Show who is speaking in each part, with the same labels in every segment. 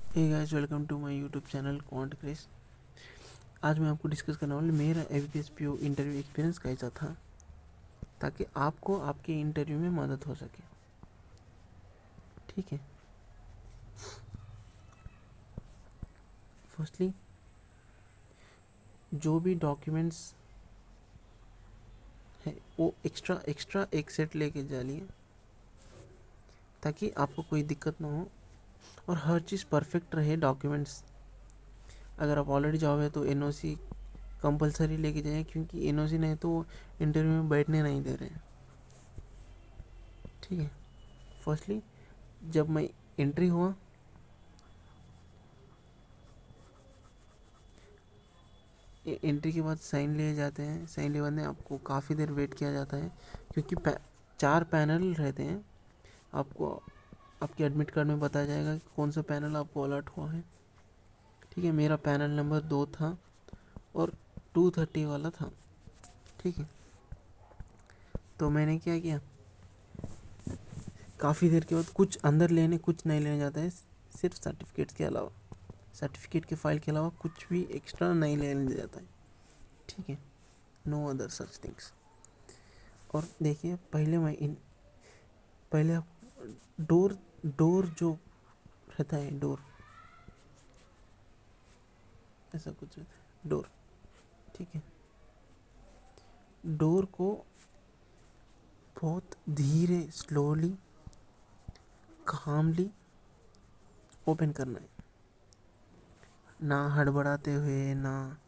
Speaker 1: Hey guys, welcome to my YouTube channel quant Kris. आज मैं आपको डिस्कस करने वाला मेरा एफपीएसपीओ इंटरव्यू एक्सपीरियंस कैसा था, ताकि आपको आपके इंटरव्यू में मदद हो सके। ठीक है। फर्स्टली, जो भी डॉक्यूमेंट्स है वो एक्स्ट्रा एक सेट लेके जाइए, ताकि आपको कोई दिक्कत ना हो और हर चीज़ परफेक्ट रहे। डॉक्यूमेंट्स, अगर आप ऑलरेडी जॉब है तो एनओसी कंपलसरी लेके जाइए, क्योंकि एनओसी नहीं तो इंटरव्यू में बैठने नहीं दे रहे हैं। ठीक है। फर्स्टली, जब मैं एंट्री हुआ, एंट्री के बाद साइन लिए जाते हैं। साइन लिए बाद में आपको काफ़ी देर वेट किया जाता है, क्योंकि 4 पैनल रहते हैं। आपको आपके एडमिट कार्ड में बताया जाएगा कि कौन सा पैनल आपको अलर्ट हुआ है। ठीक है। मेरा पैनल नंबर 2 था और 230 वाला था। ठीक है। तो मैंने क्या किया, काफ़ी देर के बाद कुछ अंदर लेने कुछ नहीं लेने जाता है, सिर्फ सर्टिफिकेट्स के अलावा, सर्टिफिकेट के फाइल के अलावा कुछ भी एक्स्ट्रा नहीं लेने जाता है। ठीक है। No other such things. और देखिए, पहले आप डोर डोर जो रहता है, डोर ऐसा कुछ रहता है, डोर। ठीक है। डोर को बहुत धीरे, स्लोली, कामली ओपन करना है। ना हड़बड़ाते हुए, ना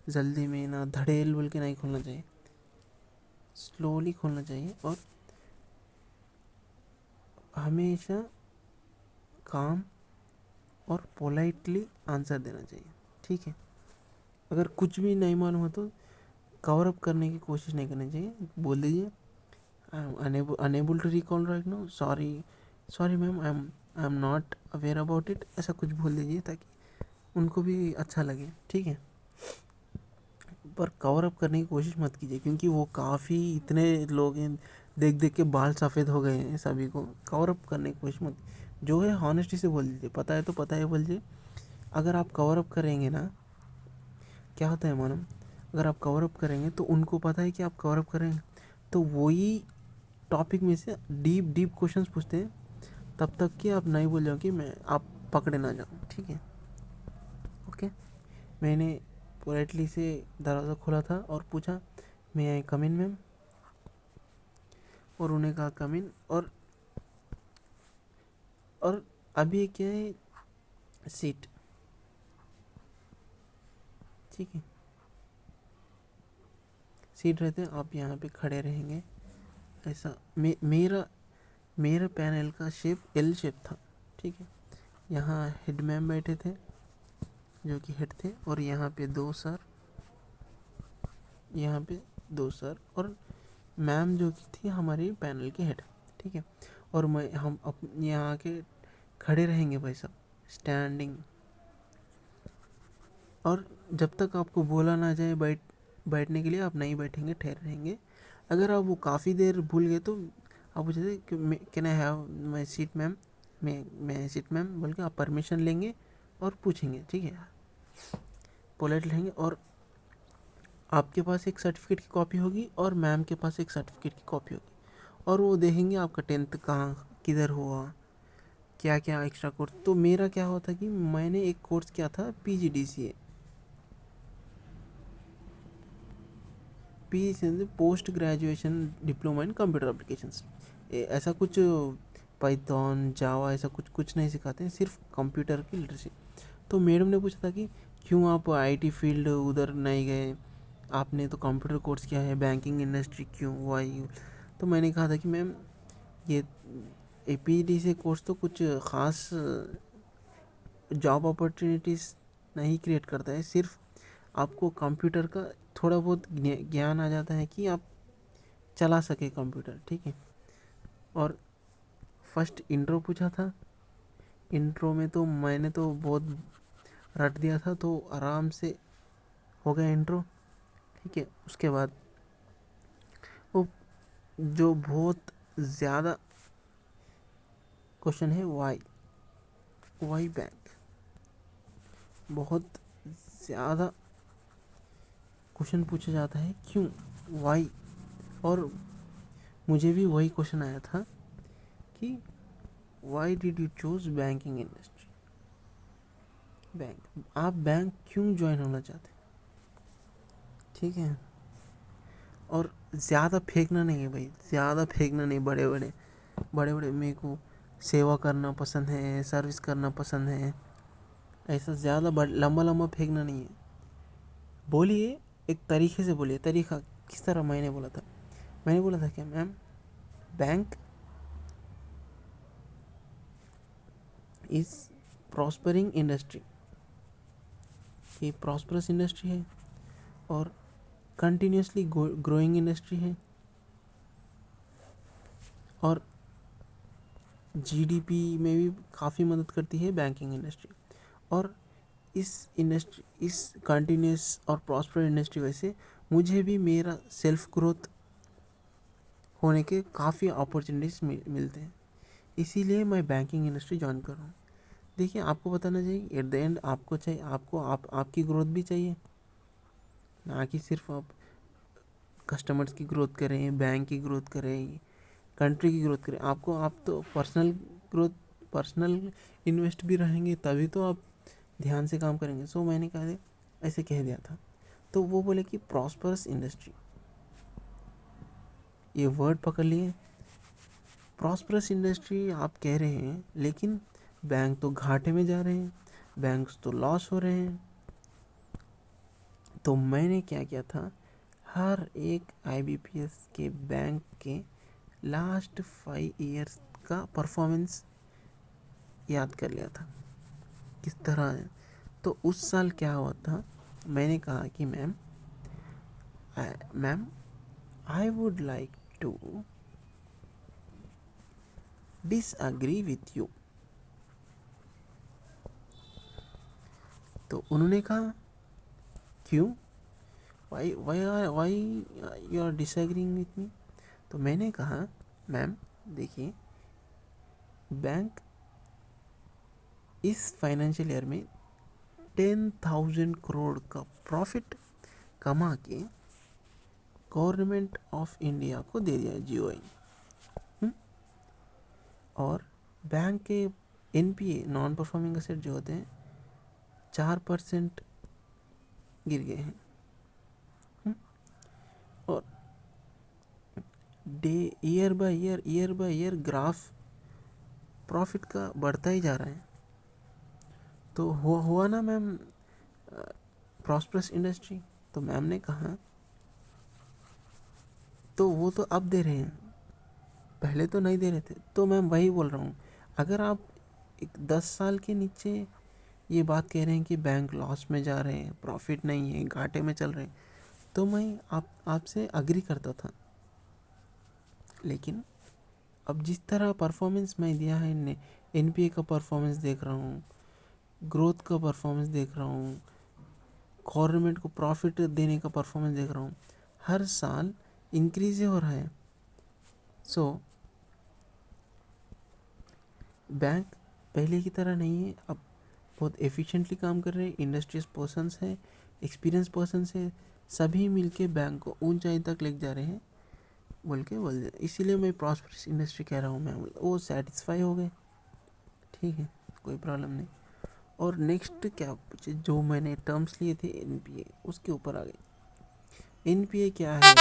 Speaker 1: जल्दी में, ना धड़ेल बोल के नहीं खोलना चाहिए। स्लोली खोलना चाहिए और हमेशा काम और पोलाइटली आंसर देना चाहिए। ठीक है। अगर कुछ भी नहीं मालूम हो तो कवर अप करने की कोशिश नहीं करनी चाहिए। बोल दीजिए, I am unable to recall right now, sorry ma'am, I am not aware about it, ऐसा कुछ बोल दीजिए, ताकि उनको भी अच्छा लगे। ठीक है। पर कवर अप करने की कोशिश मत कीजिए, क्योंकि वो काफ़ी इतने लोग हैं, देख देख के बाल सफ़ेद हो गए हैं सभी को। कवर अप करने की कोशिश मत, जो है हॉनेस्टी से बोल दीजिए। पता है तो पता है बोलिए। अगर आप कवर अप करेंगे ना, क्या होता है मालूम, अगर आप कवर अप करेंगे तो उनको पता है कि आप कवर अप करेंगे, तो वही टॉपिक में से डीप डीप क्वेश्चंस पूछते हैं, तब तक कि आप नहीं बोल जाओ कि मैं आप पकड़े ना जाओ। ठीक है। ओके। मैंने पोलाइटली से दरवाज़ा खोला था और पूछा, मैं आई कम इन मैम, और उन्हें कहा कम इन। और अभी क्या है, सीट। ठीक है। सीट रहते हैं, आप यहाँ पे खड़े रहेंगे ऐसा। मेरा पैनल का शेप एल शेप था। ठीक है। यहाँ हेड मैम बैठे थे, जो कि हेड थे, और यहाँ पे 2 सर, यहाँ पे 2 सर, और मैम जो कि थी हमारी पैनल की हेड। ठीक है। और हम यहाँ के खड़े रहेंगे भाई साहब, स्टैंडिंग। और जब तक आपको बोला ना जाए बैठने के लिए, आप नहीं बैठेंगे, ठहरे रहेंगे। अगर आप वो काफ़ी देर भूल गए तो आप पूछते can I have my seat ma'am, मैं सीट मैम बोल के आप परमिशन लेंगे और पूछेंगे। ठीक है। पोलाइट रहेंगे, और आपके पास एक सर्टिफिकेट की कॉपी होगी और मैम के पास एक सर्टिफिकेट की कॉपी होगी, और वो देखेंगे आपका 10th कहाँ किधर हुआ, क्या क्या एक्स्ट्रा कोर्स। तो मेरा क्या हुआ था कि मैंने एक कोर्स किया था PGDCA, post graduation diploma in computer applications. ऐसा कुछ पाइथन जावा ऐसा कुछ नहीं सिखाते हैं, सिर्फ कंप्यूटर की लिटरेसी। तो मैडम ने पूछा था कि क्यों आप आईटी फील्ड उधर नहीं गए, आपने तो कंप्यूटर कोर्स किया है, बैंकिंग इंडस्ट्री क्यों, वाई। तो मैंने कहा था कि मैम, ये APD से कोर्स तो कुछ ख़ास जॉब अपॉर्चुनिटीज़ नहीं क्रिएट करता है, सिर्फ आपको कंप्यूटर का थोड़ा बहुत ज्ञान आ जाता है कि आप चला सके कंप्यूटर। ठीक है। और फर्स्ट इंट्रो पूछा था। इंट्रो में तो मैंने तो बहुत रट दिया था, तो आराम से हो गया इंट्रो। ठीक है। उसके बाद वो जो बहुत ज़्यादा क्वेश्चन है, वाई बैंक। बहुत ज़्यादा क्वेश्चन पूछा जाता है, क्यों, वाई। और मुझे भी वही क्वेश्चन आया था कि why did you choose banking industry, bank, आप बैंक क्यों ज्वाइन होना चाहते, ठीक है। और ज़्यादा फेंकना नहीं है भाई, ज़्यादा फेंकना नहीं, बड़े बड़े मेरे को सेवा करना पसंद है, सर्विस करना पसंद है, ऐसा ज़्यादा लंबा लंबा फेंकना नहीं है। बोलिए, एक तरीके से बोलिए। तरीका किस तरह मैंने बोला था, मैंने बोला था कि ma'am bank is prospering industry, ये प्रॉस्परस इंडस्ट्री है और कंटिन्यूसली ग्रोइंग इंडस्ट्री है और जीडीपी में भी काफ़ी मदद करती है बैंकिंग इंडस्ट्री। और इस इंडस्ट्री, इस कंटिन्यूस और प्रॉस्पर इंडस्ट्री वजह से मुझे भी मेरा सेल्फ ग्रोथ होने के काफ़ी अपॉर्चुनिटीज़ मिलते हैं, इसीलिए मैं बैंकिंग इंडस्ट्री ज्वाइन कर रहा हूँ। देखिए, आपको बताना चाहिए एट द एंड आपको चाहिए, आपको आपकी ग्रोथ भी चाहिए, ना कि सिर्फ आप कस्टमर्स की ग्रोथ करें, बैंक की ग्रोथ करें, कंट्री की ग्रोथ करें। आपको, आप तो पर्सनल ग्रोथ, पर्सनल इन्वेस्ट भी रहेंगे तभी तो आप ध्यान से काम करेंगे। सो मैंने कहा ऐसे कह दिया था, तो वो बोले कि प्रॉस्परस इंडस्ट्री, ये वर्ड पकड़ लिए। प्रॉस्परस इंडस्ट्री आप कह रहे हैं, लेकिन बैंक तो घाटे में जा रहे हैं, बैंक्स तो लॉस हो रहे हैं। तो मैंने क्या किया था, हर एक आईबीपीएस के बैंक के लास्ट 5 ईयर्स का परफॉर्मेंस याद कर लिया था किस तरह है। तो उस साल क्या हुआ था, मैंने कहा कि ma'am I would like to disagree with you. तो उन्होंने कहा क्यों, why you are disagreeing with me. तो मैंने कहा मैम देखिए, बैंक इस फाइनेंशियल ईयर में 10,000 करोड़ का प्रॉफिट कमा के गवर्नमेंट ऑफ इंडिया को दे दिया जीओआई। और बैंक के एनपीए, नॉन परफॉर्मिंग एसेट जो होते हैं, 4% गिर गए हैं। और day year by year graph profit का बढ़ता ही जा रहा है। तो हुआ ना मैम प्रॉस्परस इंडस्ट्री। तो मैम ने कहा तो वो तो अब दे रहे हैं, पहले तो नहीं दे रहे थे। तो मैम वही बोल रहा हूँ, अगर आप एक 10 साल के नीचे ये बात कह रहे हैं कि बैंक लॉस में जा रहे हैं, प्रॉफिट नहीं है, घाटे में चल रहे हैं, तो मैं आपसे अग्री करता था। लेकिन अब जिस तरह परफॉर्मेंस मैं दिया है, एनपीए का परफॉर्मेंस देख रहा हूँ, ग्रोथ का परफॉर्मेंस देख रहा हूँ, गवर्नमेंट को प्रॉफिट देने का परफॉर्मेंस देख रहा हूँ, हर साल इंक्रीज हो रहा है। सो बैंक पहले की तरह नहीं है, अब बहुत एफिशिएंटली काम कर रहे हैं, इंडस्ट्रियस पर्सन्स हैं, एक्सपीरियंस पर्सन्स हैं, सभी मिलके बैंक को ऊंचाई तक ले जा रहे हैं बोल दे। इसीलिए मैं प्रॉस्परस इंडस्ट्री कह रहा हूँ। मैं वो सेटिस्फाई हो गए, ठीक है, कोई प्रॉब्लम नहीं। और नेक्स्ट क्या पूछे, जो मैंने टर्म्स लिए थे एनपीए, उसके ऊपर आ गए। एनपीए क्या है,